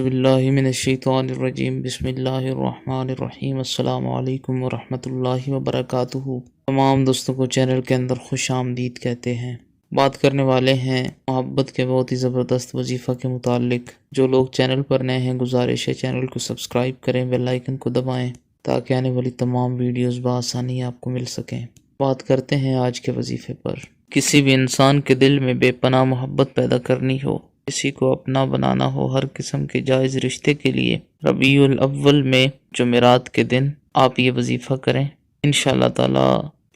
باللہ من الشیطان الرجیم بسم اللہ الرحمن الرحیم السلام علیکم ورحمۃ اللہ وبرکاتہ۔ تمام دوستوں کو چینل کے اندر خوش آمدید کہتے ہیں۔ بات کرنے والے ہیں محبت کے بہت ہی زبردست وظیفہ کے متعلق۔ جو لوگ چینل پر نئے ہیں گزارش ہے چینل کو سبسکرائب کریں، بیل آئیکن کو دبائیں تاکہ آنے والی تمام ویڈیوز بآسانی آپ کو مل سکیں۔ بات کرتے ہیں آج کے وظیفے پر۔ کسی بھی انسان کے دل میں بے پناہ محبت پیدا کرنی ہو، کسی کو اپنا بنانا ہو، ہر قسم کے جائز رشتے کے لیے ربیع الاول میں جمعرات کے دن آپ یہ وظیفہ کریں، انشاءاللہ تعالی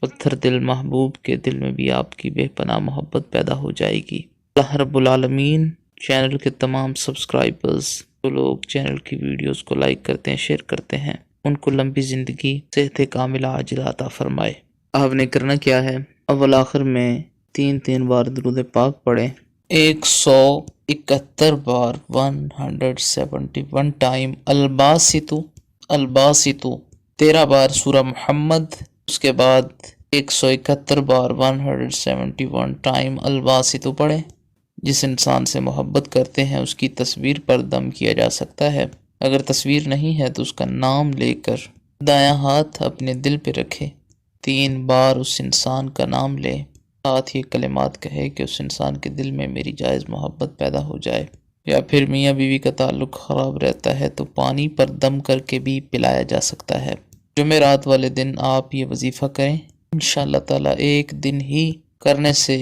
پتھر دل محبوب کے دل میں بھی آپ کی بے پناہ محبت پیدا ہو جائے گی۔ اللہ رب العالمین چینل کے تمام سبسکرائبرز، جو لوگ چینل کی ویڈیوز کو لائک کرتے ہیں، شیئر کرتے ہیں، ان کو لمبی زندگی، صحت کاملہ عاجلہ عطا فرمائے۔ آپ نے کرنا کیا ہے، اول آخر میں 3 بار درود پاک پڑھیں، 171 بار 171 ٹائم الباسطو 13 بار سورہ محمد، اس کے بعد 171 بار 171 ٹائم الباسطو پڑھیں۔ جس انسان سے محبت کرتے ہیں اس کی تصویر پر دم کیا جا سکتا ہے، اگر تصویر نہیں ہے تو اس کا نام لے کر دایاں ہاتھ اپنے دل پہ رکھے، 3 بار اس انسان کا نام لے، ساتھ یہ کلمات کہے کہ اس انسان کے دل میں میری جائز محبت پیدا ہو جائے۔ یا پھر میاں بیوی کا تعلق خراب رہتا ہے تو پانی پر دم کر کے بھی پلایا جا سکتا ہے۔ جمعرات والے دن آپ یہ وظیفہ کریں، انشاءاللہ تعالی ایک دن ہی کرنے سے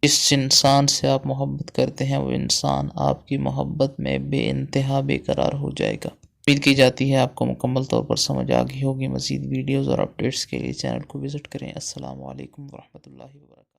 جس انسان سے آپ محبت کرتے ہیں وہ انسان آپ کی محبت میں بے انتہا بے قرار ہو جائے گا۔ امید کی جاتی ہے آپ کو مکمل طور پر سمجھ آ گئی ہوگی۔ مزید ویڈیوز اور اپڈیٹس کے لیے چینل کو وزٹ کریں۔ السلام علیکم ورحمۃ اللہ وبرکاتہ۔